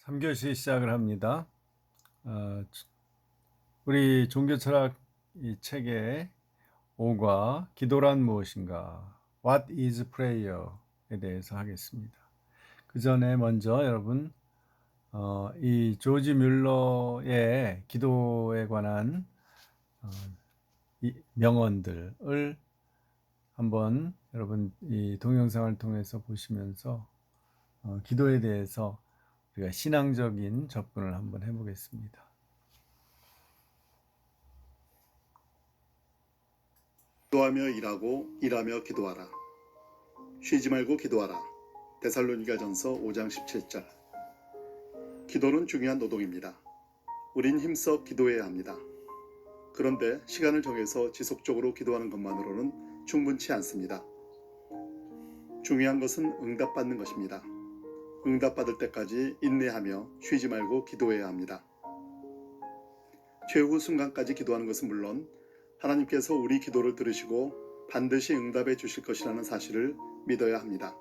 3교시 시작을 합니다. 어, 우리 종교철학 이 책의 5과 기도란 무엇인가? What is prayer에 대해서 하겠습니다. 그 전에 먼저 여러분 이 조지 뮬러의 기도에 관한 이 명언들을 한번 여러분 이 동영상을 통해서 보시면서 기도에 대해서 우리가 신앙적인 접근을 한번 해보겠습니다. 기도하며 일하고 일하며 기도하라. 쉬지 말고 기도하라. 데살로니가전서 5장 17절. 기도는 중요한 노동입니다. 우린 힘써 기도해야 합니다. 그런데 시간을 정해서 지속적으로 기도하는 것만으로는 충분치 않습니다. 중요한 것은 응답받는 것입니다. 응답받을 때까지 인내하며 쉬지 말고 기도해야 합니다. 최후 순간까지 기도하는 것은 물론 하나님께서 우리 기도를 들으시고 반드시 응답해 주실 것이라는 사실을 믿어야 합니다.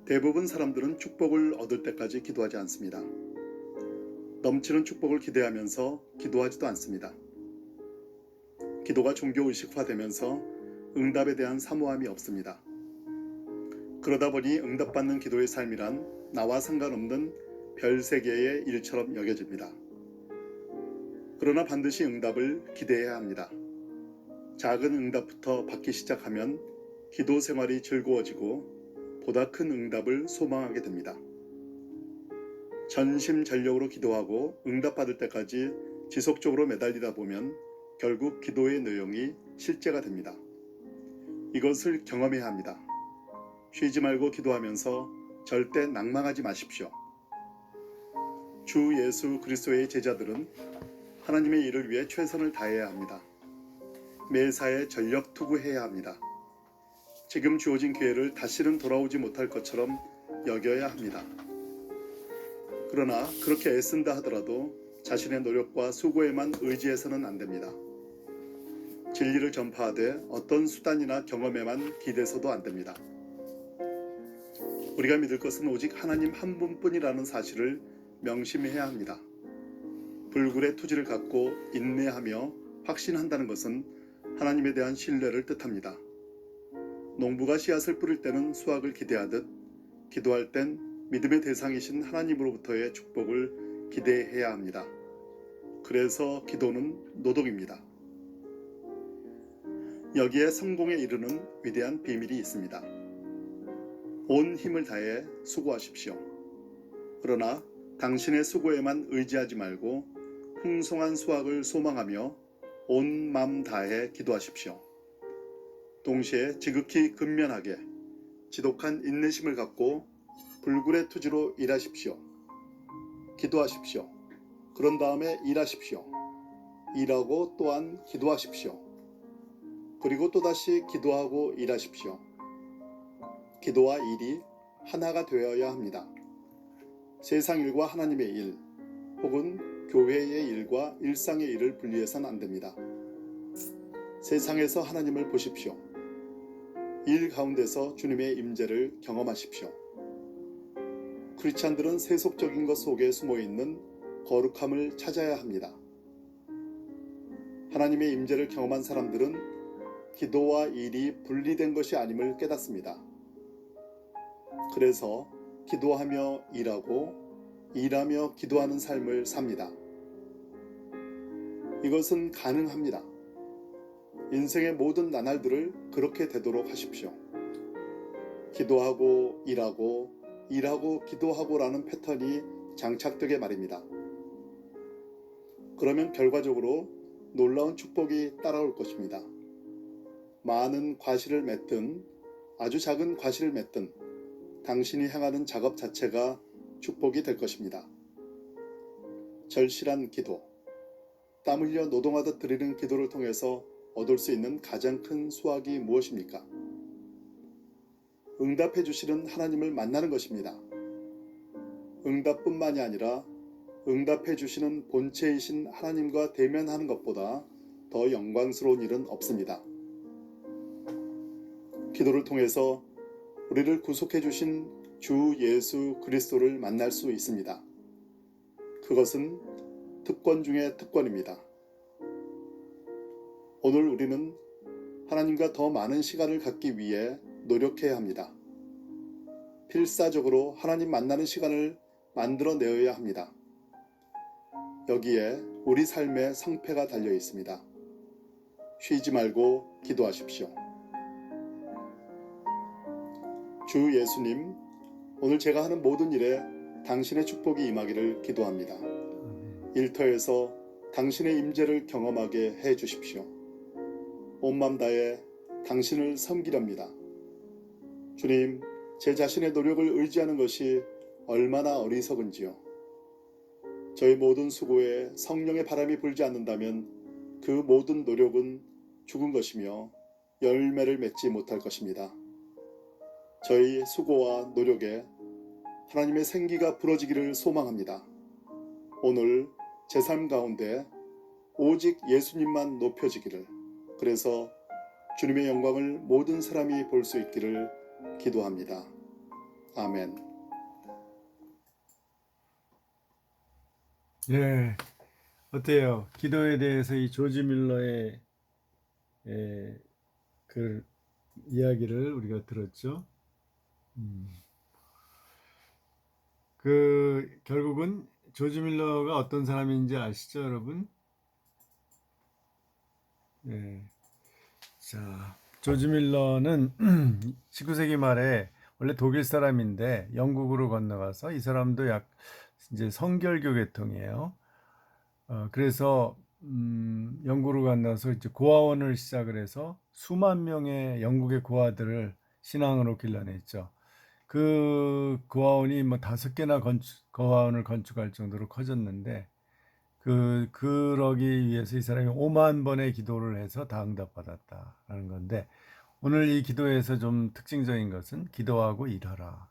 대부분 사람들은 축복을 얻을 때까지 기도하지 않습니다. 넘치는 축복을 기대하면서 기도하지도 않습니다. 기도가 종교의식화되면서 응답에 대한 사모함이 없습니다. 그러다 보니 응답받는 기도의 삶이란 나와 상관없는 별세계의 일처럼 여겨집니다. 그러나 반드시 응답을 기대해야 합니다. 작은 응답부터 받기 시작하면 기도 생활이 즐거워지고 보다 큰 응답을 소망하게 됩니다. 전심전력으로 기도하고 응답받을 때까지 지속적으로 매달리다 보면 결국 기도의 내용이 실제가 됩니다. 이것을 경험해야 합니다. 쉬지 말고 기도하면서 절대 낭망하지 마십시오. 주 예수 그리스도의 제자들은 하나님의 일을 위해 최선을 다해야 합니다. 매사에 전력 투구해야 합니다. 지금 주어진 기회를 다시는 돌아오지 못할 것처럼 여겨야 합니다. 그러나 그렇게 애쓴다 하더라도 자신의 노력과 수고에만 의지해서는 안 됩니다. 진리를 전파하되 어떤 수단이나 경험에만 기대서도 안 됩니다. 우리가 믿을 것은 오직 하나님 한 분뿐이라는 사실을 명심해야 합니다. 불굴의 투지를 갖고 인내하며 확신한다는 것은 하나님에 대한 신뢰를 뜻합니다. 농부가 씨앗을 뿌릴 때는 수확을 기대하듯 기도할 땐 믿음의 대상이신 하나님으로부터의 축복을 기대해야 합니다. 그래서 기도는 노동입니다. 여기에 성공에 이르는 위대한 비밀이 있습니다. 온 힘을 다해 수고하십시오. 그러나 당신의 수고에만 의지하지 말고 풍성한 수확을 소망하며 온 마음 다해 기도하십시오. 동시에 지극히 근면하게 지독한 인내심을 갖고 불굴의 투지로 일하십시오. 기도하십시오. 그런 다음에 일하십시오. 일하고 또한 기도하십시오. 그리고 또다시 기도하고 일하십시오. 기도와 일이 하나가 되어야 합니다. 세상 일과 하나님의 일, 혹은 교회의 일과 일상의 일을 분리해서는 안 됩니다. 세상에서 하나님을 보십시오. 일 가운데서 주님의 임재를 경험하십시오. 크리스찬들은 세속적인 것 속에 숨어있는 거룩함을 찾아야 합니다. 하나님의 임재를 경험한 사람들은 기도와 일이 분리된 것이 아님을 깨닫습니다. 그래서 기도하며 일하고 일하며 기도하는 삶을 삽니다. 이것은 가능합니다. 인생의 모든 나날들을 그렇게 되도록 하십시오. 기도하고 일하고 일하고 기도하고라는 패턴이 장착되게 말입니다. 그러면 결과적으로 놀라운 축복이 따라올 것입니다. 많은 과실을 맺든 아주 작은 과실을 맺든 당신이 향하는 작업 자체가 축복이 될 것입니다. 절실한 기도, 땀 흘려 노동하듯 드리는 기도를 통해서 얻을 수 있는 가장 큰 수확이 무엇입니까? 응답해 주시는 하나님을 만나는 것입니다. 응답뿐만이 아니라 응답해 주시는 본체이신 하나님과 대면하는 것보다 더 영광스러운 일은 없습니다. 기도를 통해서 우리를 구속해 주신 주 예수 그리스도를 만날 수 있습니다. 그것은 특권 중의 특권입니다. 오늘 우리는 하나님과 더 많은 시간을 갖기 위해 노력해야 합니다. 필사적으로 하나님 만나는 시간을 만들어내어야 합니다. 여기에 우리 삶의 성패가 달려 있습니다. 쉬지 말고 기도하십시오. 주 예수님, 오늘 제가 하는 모든 일에 당신의 축복이 임하기를 기도합니다. 일터에서 당신의 임재를 경험하게 해 주십시오. 온 맘 다해 당신을 섬기렵니다. 주님, 제 자신의 노력을 의지하는 것이 얼마나 어리석은지요. 저희 모든 수고에 성령의 바람이 불지 않는다면 그 모든 노력은 죽은 것이며 열매를 맺지 못할 것입니다. 저희 수고와 노력에 하나님의 생기가 불어지기를 소망합니다. 오늘 제 삶 가운데 오직 예수님만 높여지기를, 그래서 주님의 영광을 모든 사람이 볼 수 있기를 기도합니다. 아멘. 예, 어때요? 기도에 대해서 이 조지 밀러의 그 이야기를 우리가 들었죠. 그 결국은 조지 밀러가 어떤 사람인지 아시죠, 여러분? 예. 자, 조지 밀러는 19세기 말에 원래 독일 사람인데 영국으로 건너가서, 이 사람도 이제 성결교 계통이에요. 그래서 영국으로 건너서 이제 고아원을 시작을 해서 수만 명의 영국의 고아들을 신앙으로 길러냈죠. 그 고아원이 뭐 5개나 고아원을 건축할 정도로 커졌는데, 그러기 위해서 이 사람이 5만 번의 기도를 해서 다 응답받았다라는 건데, 오늘 이 기도에서 좀 특징적인 것은 기도하고 일하라.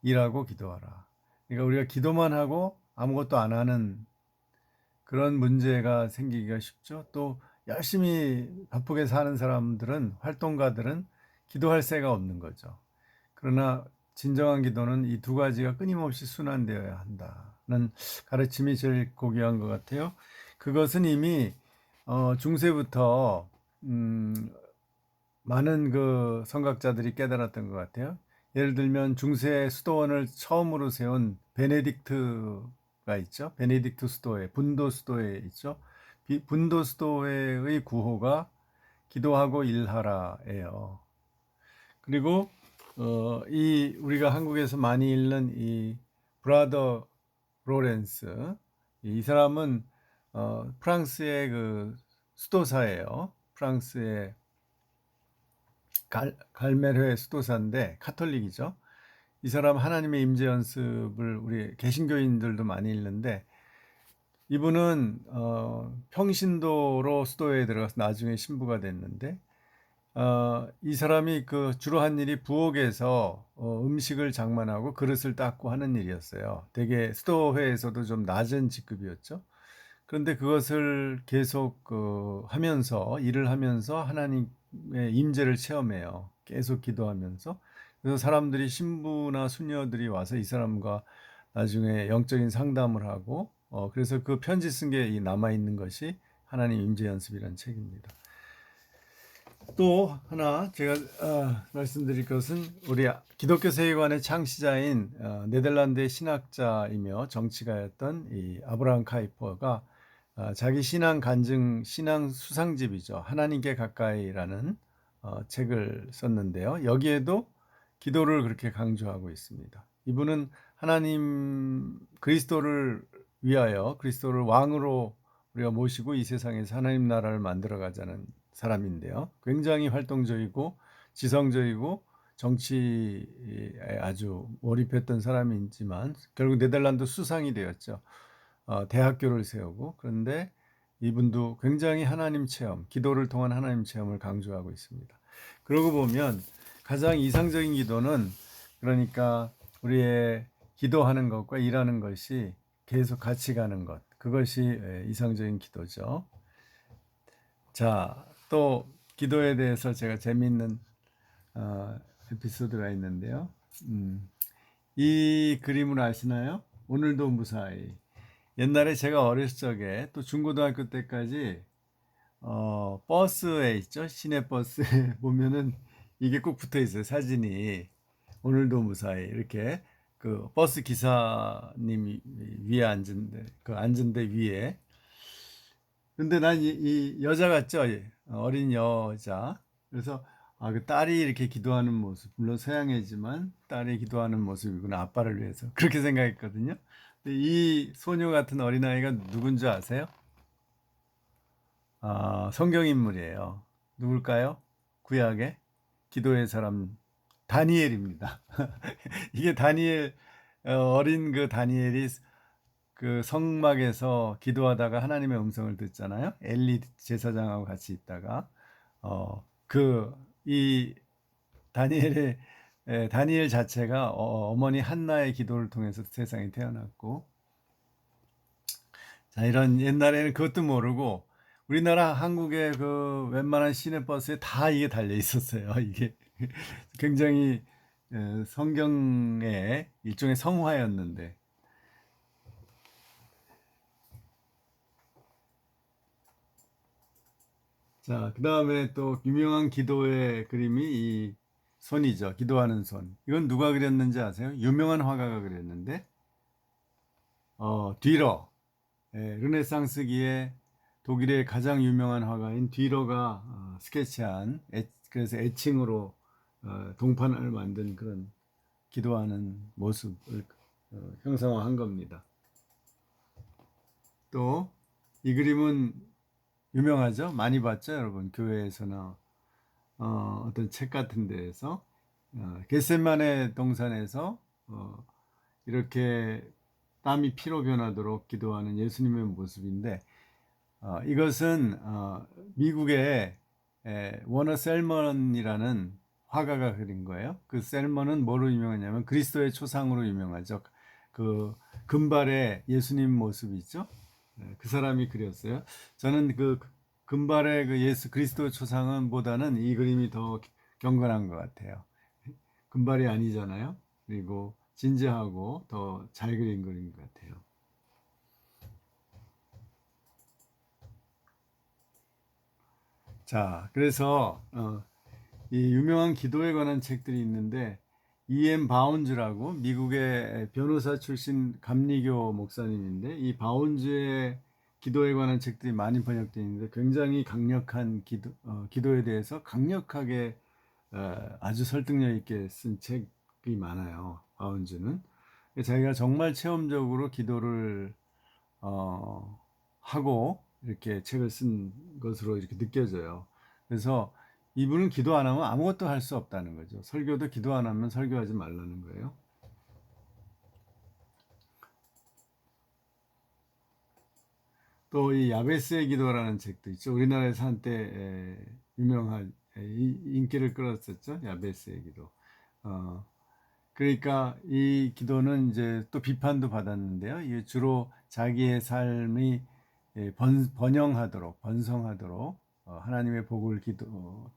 일하고 기도하라. 그러니까 우리가 기도만 하고 아무것도 안 하는 그런 문제가 생기기가 쉽죠. 또 열심히 바쁘게 사는 사람들은, 활동가들은 기도할 새가 없는 거죠. 그러나 진정한 기도는 이 두 가지가 끊임없이 순환되어야 한다는 가르침이 제일 고귀한 것 같아요. 그것은 이미 중세부터 많은 그 성각자들이 깨달았던 것 같아요. 예를 들면 중세 수도원을 처음으로 세운 베네딕트가 있죠. 베네딕트 수도회, 분도 수도회 있죠. 분도 수도회의 구호가 기도하고 일하라예요. 그리고 이 우리가 한국에서 많이 읽는 이 브라더 로렌스, 이 사람은 프랑스의 그 수도사예요. 프랑스의 갈멜회 수도사인데 카톨릭이죠. 이 사람 하나님의 임재 연습을 우리 개신교인들도 많이 읽는데, 이분은 평신도로 수도에 들어가서 나중에 신부가 됐는데, 이 사람이 그 주로 한 일이 부엌에서 음식을 장만하고 그릇을 닦고 하는 일이었어요. 되게 수도회에서도 좀 낮은 직급이었죠. 그런데 그것을 계속 하면서, 일을 하면서 하나님의 임재를 체험해요. 계속 기도하면서. 그래서 사람들이, 신부나 수녀들이 와서 이 사람과 나중에 영적인 상담을 하고, 그래서 그 편지 쓴 게 남아 있는 것이 하나님 임재 연습이라는 책입니다. 또 하나 제가 말씀드릴 것은, 우리 기독교 세계관의 창시자인 네덜란드의 신학자이며 정치가였던 이 아브라함 카이퍼가 자기 신앙 간증, 신앙 수상집이죠. 하나님께 가까이라는 책을 썼는데요. 여기에도 기도를 그렇게 강조하고 있습니다. 이분은 하나님 그리스도를 위하여, 그리스도를 왕으로 우리가 모시고 이 세상에서 하나님 나라를 만들어 가자는 사람인데요. 굉장히 활동적이고 지성적이고 정치에 아주 몰입했던 사람이지만 결국 네덜란드 수상이 되었죠. 대학교를 세우고. 그런데 이분도 굉장히 하나님 체험, 기도를 통한 하나님 체험을 강조하고 있습니다. 그러고 보면 가장 이상적인 기도는, 그러니까 우리의 기도하는 것과 일하는 것이 계속 같이 가는 것, 그것이 이상적인 기도죠. 자, 또 기도에 대해서 제가 재미있는 에피소드가 있는데요. 이 그림을 아시나요? 오늘도 무사히. 옛날에 제가 어렸을 적에 또 중고등학교 때까지 버스에 있죠. 시내 버스에 보면은 이게 꼭 붙어 있어요. 사진이. 오늘도 무사히 이렇게 그 버스 기사님이 위에 앉은데 그 앉은 데 위에. 근데 난 이 여자 같죠? 어린 여자. 그래서 아, 그 딸이 이렇게 기도하는 모습, 물론 서양이지만 딸이 기도하는 모습이구나, 아빠를 위해서. 그렇게 생각했거든요. 근데 이 소녀 같은 어린아이가 누군지 아세요? 아, 성경 인물이에요. 누굴까요? 구약의 기도의 사람 다니엘입니다. 이게 다니엘 어린 그 다니엘이 그 성막에서 기도하다가 하나님의 음성을 듣잖아요. 엘리 제사장하고 같이 있다가 그 이 다니엘의 다니엘 자체가 어머니 한나의 기도를 통해서 세상에 태어났고, 자, 이런 옛날에는 그것도 모르고 우리나라 한국의 그 웬만한 시내버스에 다 이게 달려 있었어요. 이게 굉장히 성경의 일종의 성화였는데. 자, 그 다음에 또 유명한 기도의 그림이 이 손이죠. 기도하는 손. 이건 누가 그렸는지 아세요? 유명한 화가가 그렸는데, 뒤러. 르네상스기의 독일의 가장 유명한 화가인 뒤러가 스케치한, 그래서 애칭으로 동판을 만든 그런 기도하는 모습을 형상화한 겁니다. 또 이 그림은 유명하죠? 많이 봤죠, 여러분? 교회에서나 어떤 책 같은 데에서 겟세마네 동산에서 이렇게 땀이 피로 변하도록 기도하는 예수님의 모습인데, 이것은 미국의 워너 셀먼이라는 화가가 그린 거예요. 그 셀먼은 뭐로 유명하냐면 그리스도의 초상으로 유명하죠. 그 금발의 예수님 모습 있죠? 그 사람이 그렸어요. 저는 그 금발의 그 예수 그리스도 초상은 보다는 이 그림이 더 경건한 것 같아요. 금발이 아니잖아요. 그리고 진지하고 더 잘 그린 그림 것 같아요. 자, 그래서 이 유명한 기도에 관한 책들이 있는데 E.M. 바운즈라고 미국의 변호사 출신 감리교 목사님인데, 이 바운즈의 기도에 관한 책들이 많이 번역되어 있는데 굉장히 강력한 기도에 대해서 강력하게 아주 설득력 있게 쓴 책이 많아요. 바운즈는 자기가 정말 체험적으로 기도를 하고 이렇게 책을 쓴 것으로 이렇게 느껴져요. 그래서 이분은 기도 안 하면 아무것도 할 수 없다는 거죠. 설교도 기도 안 하면 설교하지 말라는 거예요. 또 이 야베스의 기도라는 책도 있죠. 우리나라에서 한때 유명한 인기를 끌었었죠. 야베스의 기도. 그러니까 이 기도는 이제 또 비판도 받았는데요. 이게 주로 자기의 삶이 번성하도록 하나님의 복을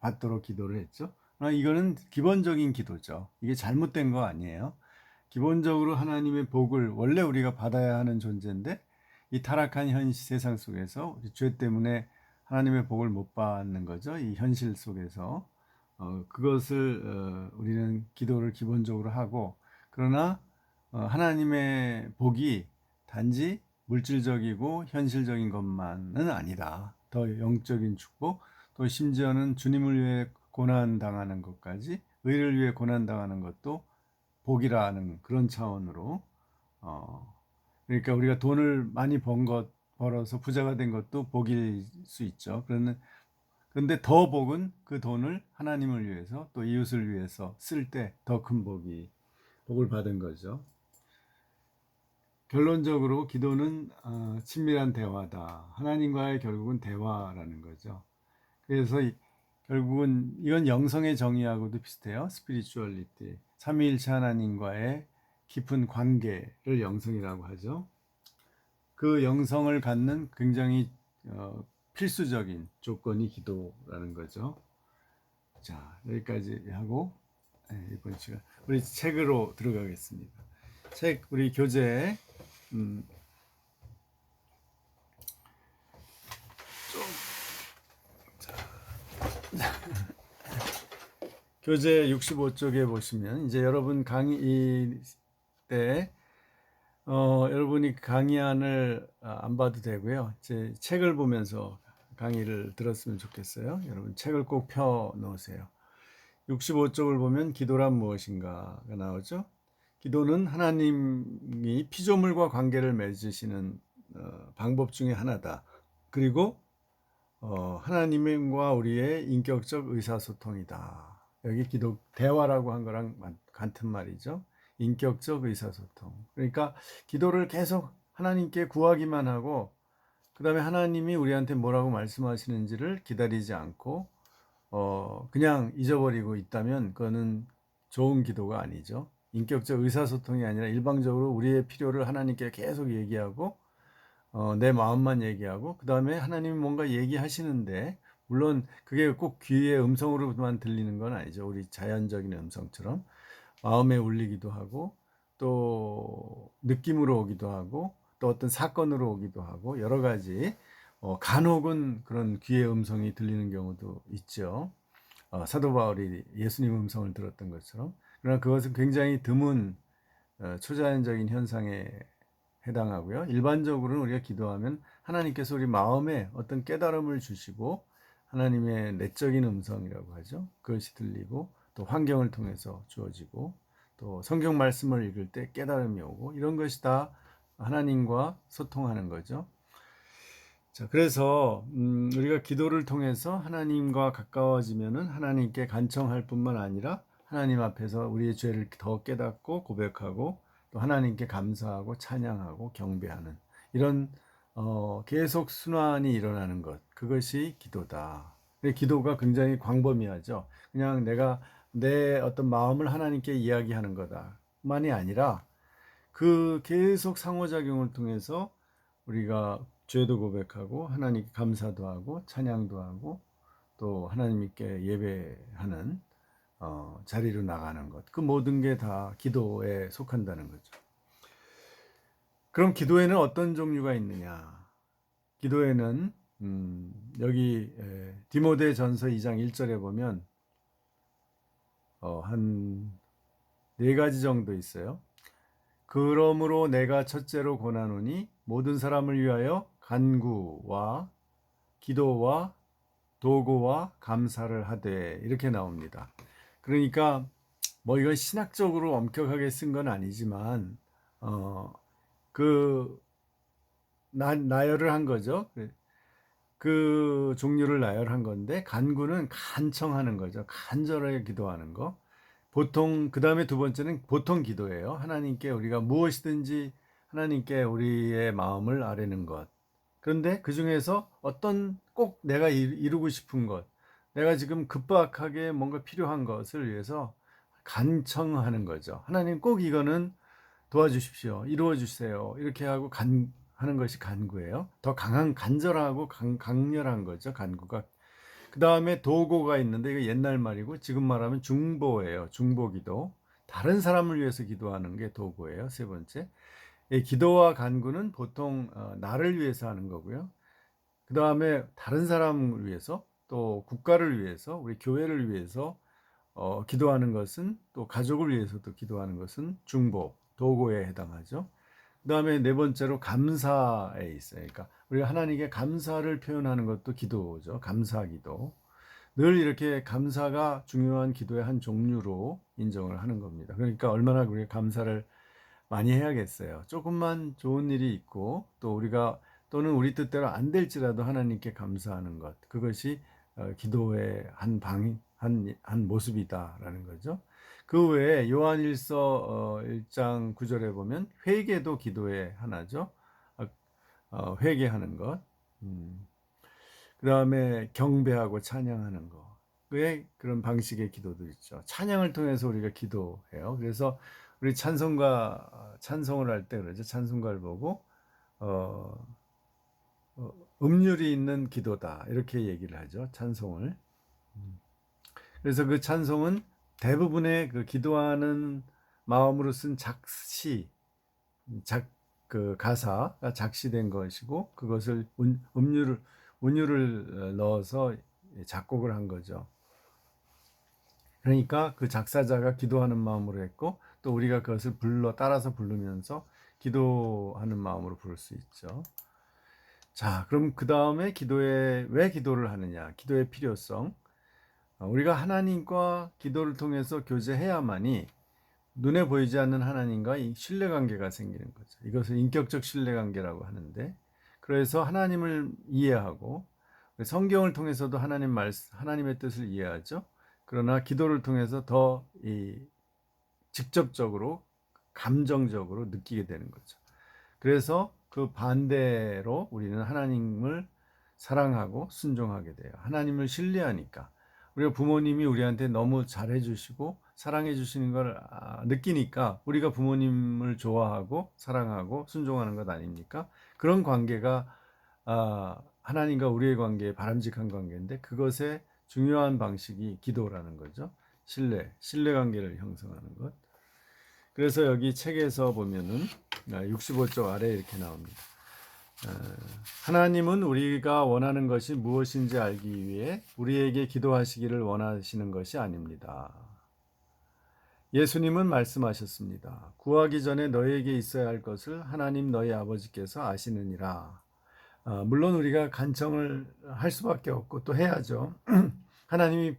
받도록 기도를 했죠. 이거는 기본적인 기도죠. 이게 잘못된 거 아니에요. 기본적으로 하나님의 복을 원래 우리가 받아야 하는 존재인데, 이 타락한 세상 속에서 죄 때문에 하나님의 복을 못 받는 거죠. 이 현실 속에서. 그것을 우리는 기도를 기본적으로 하고, 그러나 하나님의 복이 단지 물질적이고 현실적인 것만은 아니다. 더 영적인 축복, 또 심지어는 주님을 위해 고난 당하는 것까지, 의를 위해 고난 당하는 것도 복이라는 그런 차원으로, 그러니까 우리가 돈을 많이 벌어서 부자가 된 것도 복일 수 있죠. 그런데 더 복은 그 돈을 하나님을 위해서 또 이웃을 위해서 쓸 때 더 큰 복을 받은 거죠. 결론적으로 기도는 친밀한 대화다. 하나님과의 결국은 대화라는 거죠. 그래서 결국은 이건 영성의 정의하고도 비슷해요. 스피리추얼리티. 삼위일체 하나님과의 깊은 관계를 영성이라고 하죠. 그 영성을 갖는 굉장히 필수적인 조건이 기도라는 거죠. 자, 여기까지 하고 이번 시간 우리 책으로 들어가겠습니다. 책 우리 교재 음, 교재 65쪽에 보시면 이제 여러분 강의 때 여러분이 강의안을 안 봐도 되고요. 제 책을 보면서 강의를 들었으면 좋겠어요. 여러분 책을 꼭 펴 놓으세요. 65쪽을 보면 기도란 무엇인가가 나오죠. 기도는 하나님이 피조물과 관계를 맺으시는 방법 중에 하나다. 그리고 하나님과 우리의 인격적 의사소통이다. 여기 기도 대화라고 한 거랑 같은 말이죠. 인격적 의사소통. 그러니까 기도를 계속 하나님께 구하기만 하고 그 다음에 하나님이 우리한테 뭐라고 말씀하시는지를 기다리지 않고 그냥 잊어버리고 있다면 그거는 좋은 기도가 아니죠. 인격적 의사소통이 아니라 일방적으로 우리의 필요를 하나님께 계속 얘기하고 내 마음만 얘기하고 그 다음에 하나님이 뭔가 얘기하시는데 물론 그게 꼭 귀의 음성으로만 들리는 건 아니죠. 우리 자연적인 음성처럼 마음에 울리기도 하고 또 느낌으로 오기도 하고 또 어떤 사건으로 오기도 하고 여러 가지 간혹은 그런 귀의 음성이 들리는 경우도 있죠. 사도 바울이 예수님 음성을 들었던 것처럼. 그러나 그것은 굉장히 드문 초자연적인 현상에 해당하고요. 일반적으로는 우리가 기도하면 하나님께서 우리 마음에 어떤 깨달음을 주시고 하나님의 내적인 음성이라고 하죠. 그것이 들리고 또 환경을 통해서 주어지고 또 성경 말씀을 읽을 때 깨달음이 오고 이런 것이 다 하나님과 소통하는 거죠. 자, 그래서 우리가 기도를 통해서 하나님과 가까워지면은 하나님께 간청할 뿐만 아니라 하나님 앞에서 우리의 죄를 더 깨닫고 고백하고 또 하나님께 감사하고 찬양하고 경배하는 이런 계속 순환이 일어나는 것 그것이 기도다. 기도가 굉장히 광범위하죠. 그냥 내가 내 어떤 마음을 하나님께 이야기하는 거다만이 아니라 그 계속 상호작용을 통해서 우리가 죄도 고백하고 하나님께 감사도 하고 찬양도 하고 또 하나님께 예배하는 자리로 나가는 것. 그 모든 게 다 기도에 속한다는 거죠. 그럼 기도에는 어떤 종류가 있느냐? 기도에는 여기 디모데전서 2장 1절에 보면 한 네 가지 정도 있어요. 그러므로 내가 첫째로 권하노니 모든 사람을 위하여 간구와 기도와 도구와 감사를 하되 이렇게 나옵니다. 그러니까 뭐 이건 신학적으로 엄격하게 쓴 건 아니지만 그 나열을 한 거죠. 그 종류를 나열한 건데 간구는 간청하는 거죠. 간절하게 기도하는 거. 보통 그 다음에 두 번째는 보통 기도예요. 하나님께 우리가 무엇이든지 하나님께 우리의 마음을 아뢰는 것. 그런데 그 중에서 어떤 꼭 내가 이루고 싶은 것, 내가 지금 급박하게 뭔가 필요한 것을 위해서 간청하는 거죠. 하나님 꼭 이거는 도와주십시오. 이루어 주세요. 이렇게 하고 하는 것이 간구예요. 더 강한 간절하고 강렬한 거죠. 간구가. 그 다음에 도고가 있는데 이거 옛날 말이고 지금 말하면 중보예요. 중보기도. 다른 사람을 위해서 기도하는 게 도고예요. 세 번째. 기도와 간구는 보통 나를 위해서 하는 거고요. 그 다음에 다른 사람을 위해서 또 국가를 위해서 우리 교회를 위해서 기도하는 것은 또 가족을 위해서도 기도하는 것은 중보, 도고에 해당하죠. 그 다음에 네 번째로 감사에 있어요. 그러니까 우리가 하나님께 감사를 표현하는 것도 기도죠. 감사기도. 늘 이렇게 감사가 중요한 기도의 한 종류로 인정을 하는 겁니다. 그러니까 얼마나 우리가 감사를 많이 해야겠어요. 조금만 좋은 일이 있고 또 우리가 또는 우리 뜻대로 안 될지라도 하나님께 감사하는 것. 그것이 기도의 한 모습이다라는 거죠. 그 외에 요한일서 1장 9절에 보면 회개도 기도의 하나죠. 회개하는 것. 그 다음에 경배하고 찬양하는 거. 왜 그런 방식의 기도도 있죠. 찬양을 통해서 우리가 기도해요. 그래서 우리 찬송을 할 때 그러죠. 찬송가를 보고 음률이 있는 기도다 이렇게 얘기를 하죠. 찬송을. 그래서 그 찬송은 대부분의 그 기도하는 마음으로 쓴 작시 그 가사가 작시된 것이고 그것을 운율을 넣어서 작곡을 한 거죠. 그러니까 그 작사자가 기도하는 마음으로 했고 또 우리가 그것을 따라서 부르면서 기도하는 마음으로 부를 수 있죠. 자, 그럼 그 다음에 왜 기도를 하느냐? 기도의 필요성. 우리가 하나님과 기도를 통해서 교제해야만이 눈에 보이지 않는 하나님과 이 신뢰관계가 생기는 거죠. 이것을 인격적 신뢰관계라고 하는데, 그래서 하나님을 이해하고 성경을 통해서도 하나님의 뜻을 이해하죠. 그러나 기도를 통해서 더 직접적으로 감정적으로 느끼게 되는 거죠. 그래서 그 반대로 우리는 하나님을 사랑하고 순종하게 돼요. 하나님을 신뢰하니까. 우리가 부모님이 우리한테 너무 잘해 주시고 사랑해 주시는 걸 느끼니까 우리가 부모님을 좋아하고 사랑하고 순종하는 것 아닙니까? 그런 관계가 하나님과 우리의 관계의 바람직한 관계인데 그것의 중요한 방식이 기도라는 거죠. 신뢰 관계를 형성하는 것. 그래서 여기 책에서 보면은 65쪽 아래에 이렇게 나옵니다. 하나님은 우리가 원하는 것이 무엇인지 알기 위해 우리에게 기도하시기를 원하시는 것이 아닙니다. 예수님은 말씀하셨습니다. 구하기 전에 너희에게 있어야 할 것을 하나님 너희 아버지께서 아시느니라. 물론 우리가 간청을 할 수밖에 없고 또 해야죠. 하나님이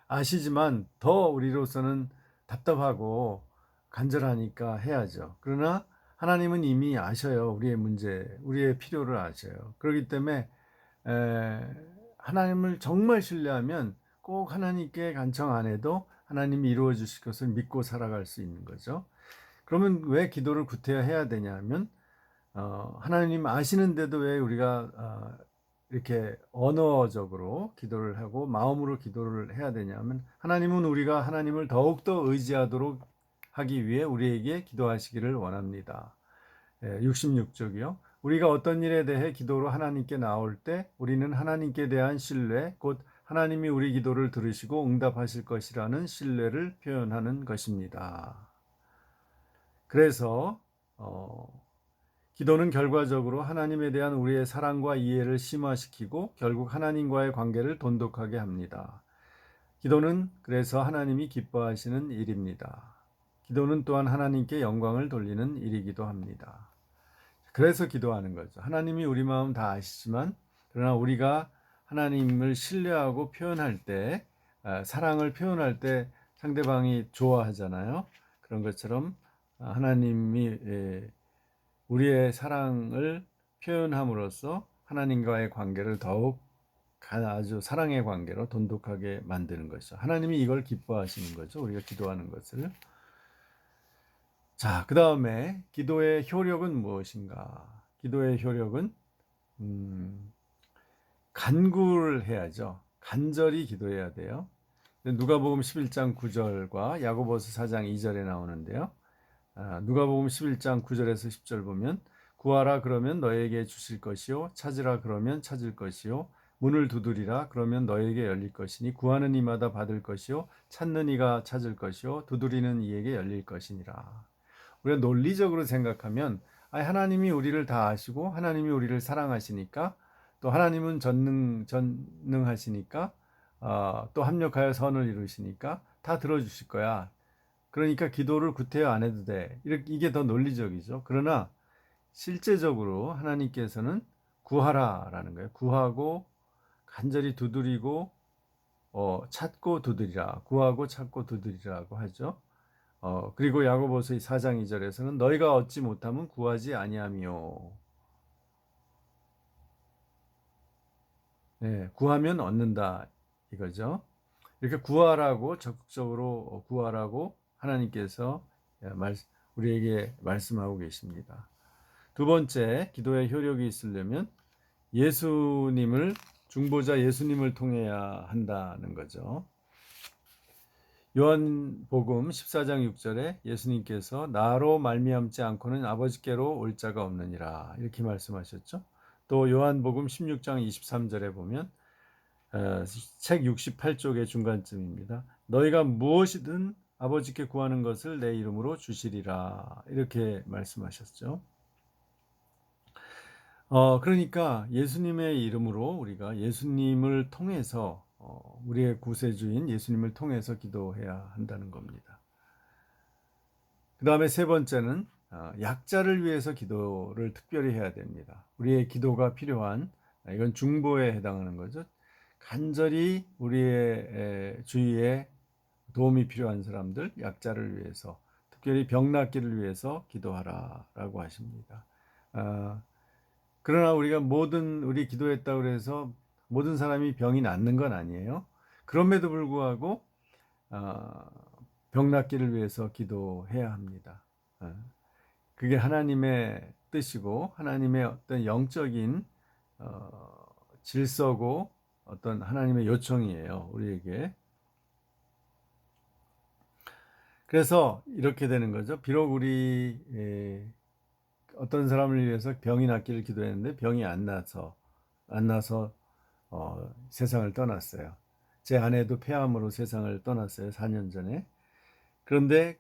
아시지만 더 우리로서는 답답하고 간절하니까 해야죠. 그러나 하나님은 이미 아셔요. 우리의 문제, 우리의 필요를 아셔요. 그렇기 때문에 하나님을 정말 신뢰하면 꼭 하나님께 간청 안 해도 하나님이 이루어 주실 것을 믿고 살아갈 수 있는 거죠. 그러면 왜 기도를 구태여 해야 되냐면 하나님 아시는데도 왜 우리가 이렇게 언어적으로 기도를 하고 마음으로 기도를 해야 되냐면 하나님은 우리가 하나님을 더욱더 의지하도록 하기 위해 우리에게 기도하시기를 원합니다. 66쪽이요. 우리가 어떤 일에 대해 기도로 하나님께 나올 때 우리는 하나님께 대한 신뢰, 곧 하나님이 우리 기도를 들으시고 응답하실 것이라는 신뢰를 표현하는 것입니다. 그래서 기도는 결과적으로 하나님에 대한 우리의 사랑과 이해를 심화시키고 결국 하나님과의 관계를 돈독하게 합니다. 기도는 그래서 하나님이 기뻐하시는 일입니다. 기도는 또한 하나님께 영광을 돌리는 일이기도 합니다. 그래서 기도하는 거죠. 하나님이 우리 마음 다 아시지만 그러나 우리가 하나님을 신뢰하고 표현할 때 사랑을 표현할 때 상대방이 좋아하잖아요. 그런 것처럼 하나님이 우리의 사랑을 표현함으로써 하나님과의 관계를 더욱 아주 사랑의 관계로 돈독하게 만드는 것이죠. 하나님이 이걸 기뻐하시는 거죠. 우리가 기도하는 것을. 자, 그 다음에 기도의 효력은 무엇인가? 기도의 효력은 간구를 해야죠. 간절히 기도해야 돼요. 누가복음 11장 9절과 야고보서 4장 2절에 나오는데요. 누가복음 11장 9절에서 10절 보면 구하라 그러면 너에게 주실 것이요 찾으라 그러면 찾을 것이요 문을 두드리라 그러면 너에게 열릴 것이니 구하는 이마다 받을 것이요 찾는 이가 찾을 것이요 두드리는 이에게 열릴 것이니라. 우리가 논리적으로 생각하면 하나님이 우리를 다 아시고 하나님이 우리를 사랑하시니까 또 하나님은 전능하시니까 또 합력하여 선을 이루시니까 다 들어주실 거야. 그러니까 기도를 구태여 안 해도 돼. 이게 더 논리적이죠. 그러나 실제적으로 하나님께서는 구하라라는 거예요. 구하고 간절히 두드리고 찾고 두드리라. 구하고 찾고 두드리라고 하죠. 그리고 야고보서 4장 2절에서는 너희가 얻지 못하면 구하지 아니하며 구하면 얻는다 이거죠. 이렇게 구하라고 적극적으로 구하라고 하나님께서 우리에게 말씀하고 계십니다. 두 번째, 기도의 효력이 있으려면 중보자 예수님을 통해야 한다는 거죠. 요한복음 14장 6절에 예수님께서 나로 말미암지 않고는 아버지께로 올 자가 없느니라 이렇게 말씀하셨죠. 또 요한복음 16장 23절에 보면 책 68쪽의 중간쯤입니다. 너희가 무엇이든 아버지께 구하는 것을 내 이름으로 주시리라. 이렇게 말씀하셨죠. 그러니까 예수님의 이름으로 우리가 예수님을 통해서 우리의 구세주인 예수님을 통해서 기도해야 한다는 겁니다. 그 다음에 세 번째는 약자를 위해서 기도를 특별히 해야 됩니다. 우리의 기도가 필요한, 이건 중보에 해당하는 거죠. 간절히 우리의 주위에 도움이 필요한 사람들, 약자를 위해서, 특별히 병 낫기를 위해서 기도하라라고 하십니다. 그러나 우리가 우리 기도했다고 해서 모든 사람이 병이 낫는 건 아니에요. 그럼에도 불구하고 병 낫기를 위해서 기도해야 합니다. 그게 하나님의 뜻이고 하나님의 어떤 영적인 질서고 어떤 하나님의 요청이에요, 우리에게. 그래서 이렇게 되는 거죠. 비록 우리 어떤 사람을 위해서 병이 낫기를 기도했는데 병이 안 나서 세상을 떠났어요. 제 아내도 폐암으로 세상을 떠났어요, 4년 전에. 그런데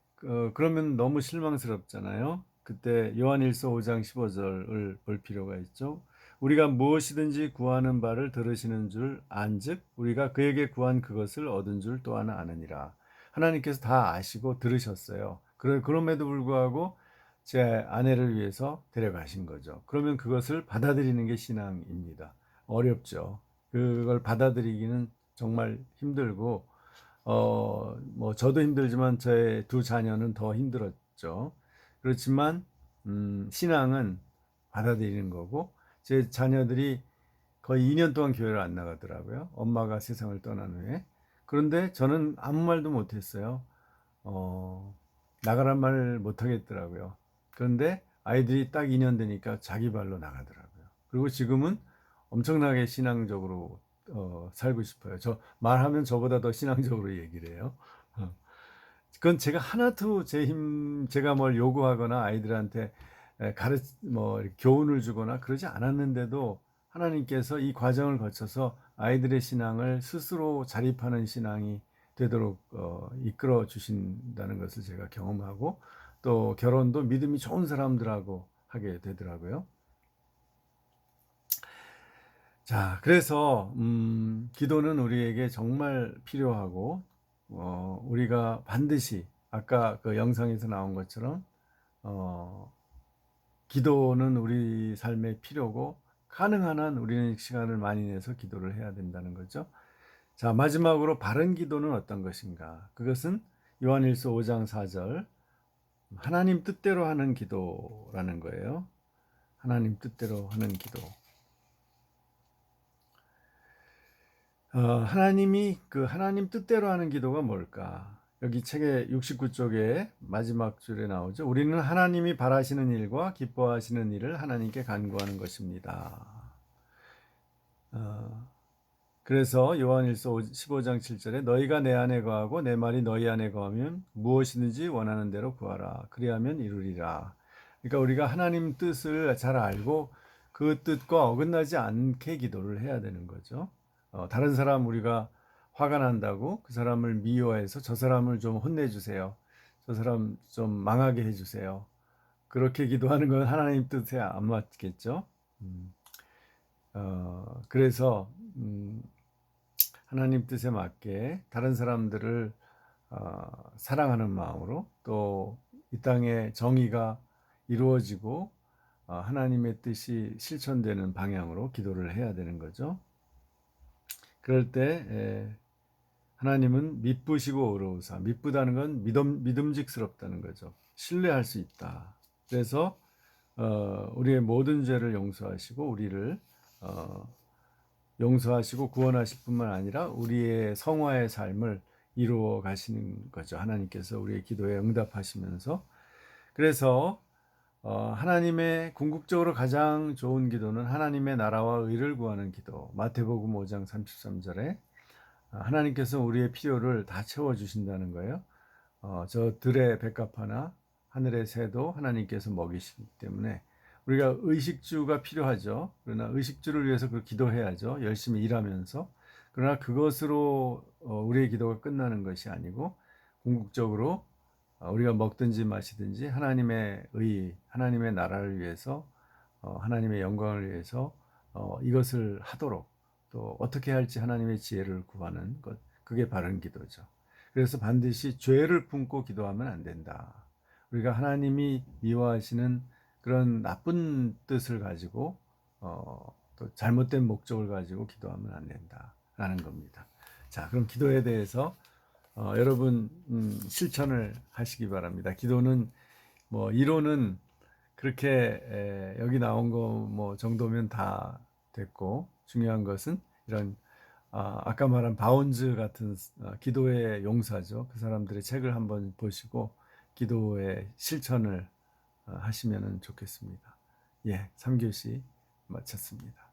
그러면 너무 실망스럽잖아요. 그때 요한일서 5장 15절을 볼 필요가 있죠. 우리가 무엇이든지 구하는 바를 들으시는 줄 안즉 우리가 그에게 구한 그것을 얻은 줄 또한 아느니라. 하나님께서 다 아시고 들으셨어요. 그럼에도 불구하고 제 아내를 위해서 데려가신 거죠. 그러면 그것을 받아들이는 게 신앙입니다. 어렵죠. 그걸 받아들이기는 정말 힘들고 뭐 저도 힘들지만 저의 두 자녀는 더 힘들었죠. 그렇지만 신앙은 받아들이는 거고 제 자녀들이 거의 2년 동안 교회를 안 나가더라고요. 엄마가 세상을 떠난 후에. 그런데 저는 아무 말도 못했어요. 나가란 말 못하겠더라고요. 그런데 아이들이 딱 2년 되니까 자기 발로 나가더라고요. 그리고 지금은 엄청나게 신앙적으로 살고 싶어요. 저 말하면 저보다 더 신앙적으로 얘기를 해요. 그건 제가 하나도 제가 뭘 요구하거나 아이들한테 교훈을 주거나 그러지 않았는데도 하나님께서 이 과정을 거쳐서 아이들의 신앙을 스스로 자립하는 신앙이 되도록 이끌어 주신다는 것을 제가 경험하고 또 결혼도 믿음이 좋은 사람들하고 하게 되더라고요. 자, 그래서 기도는 우리에게 정말 필요하고 우리가 반드시 아까 그 영상에서 나온 것처럼 기도는 우리 삶의 필요고 가능한 한 우리는 시간을 많이 내서 기도를 해야 된다는 거죠. 자, 마지막으로 바른 기도는 어떤 것인가? 그것은 요한일서 5장 4절 하나님 뜻대로 하는 기도라는 거예요. 하나님 뜻대로 하는 기도. 하나님이 그 하나님 뜻대로 하는 기도가 뭘까? 여기 책의 69쪽에 마지막 줄에 나오죠. 우리는 하나님이 바라시는 일과 기뻐하시는 일을 하나님께 간구하는 것입니다. 그래서 요한일서 15장 7절에 너희가 내 안에 거하고 내 말이 너희 안에 거하면 무엇이든지 원하는 대로 구하라. 그리하면 이루리라. 그러니까 우리가 하나님 뜻을 잘 알고 그 뜻과 어긋나지 않게 기도를 해야 되는 거죠. 다른 사람 우리가 화가 난다고 그 사람을 미워해서 저 사람을 좀 혼내주세요. 저 사람 좀 망하게 해주세요. 그렇게 기도하는 건 하나님 뜻에 안 맞겠죠. 그래서 하나님 뜻에 맞게 다른 사람들을 사랑하는 마음으로 또 이 땅에 정의가 이루어지고 하나님의 뜻이 실천되는 방향으로 기도를 해야 되는 거죠. 그럴 때 하나님은 미쁘시고 의로우사. 미쁘다는 건 믿음직스럽다는 거죠. 신뢰할 수 있다. 그래서 우리의 모든 죄를 용서하시고 우리를 용서하시고 구원하실 뿐만 아니라 우리의 성화의 삶을 이루어 가시는 거죠. 하나님께서 우리의 기도에 응답하시면서. 그래서 하나님의 궁극적으로 가장 좋은 기도는 하나님의 나라와 의를 구하는 기도. 마태복음 5장 33절에 하나님께서 우리의 필요를 다 채워주신다는 거예요. 저 들의 백합 하나, 하늘의 새도 하나님께서 먹이시기 때문에 우리가 의식주가 필요하죠. 그러나 의식주를 위해서 그 기도해야죠. 열심히 일하면서. 그러나 그것으로 우리의 기도가 끝나는 것이 아니고 궁극적으로 우리가 먹든지 마시든지 하나님의 의, 하나님의 나라를 위해서 하나님의 영광을 위해서 이것을 하도록 또 어떻게 할지 하나님의 지혜를 구하는 것, 그게 바른 기도죠. 그래서 반드시 죄를 품고 기도하면 안 된다. 우리가 하나님이 미워하시는 그런 나쁜 뜻을 가지고 또 잘못된 목적을 가지고 기도하면 안 된다라는 겁니다. 자, 그럼 기도에 대해서 여러분 실천을 하시기 바랍니다. 기도는 뭐 이론은 그렇게 여기 나온 거 뭐 정도면 다 됐고, 중요한 것은 이런 아까 말한 바운즈 같은 기도의 용사죠. 그 사람들의 책을 한번 보시고 기도의 실천을 하시면 좋겠습니다. 예, 3교시 마쳤습니다.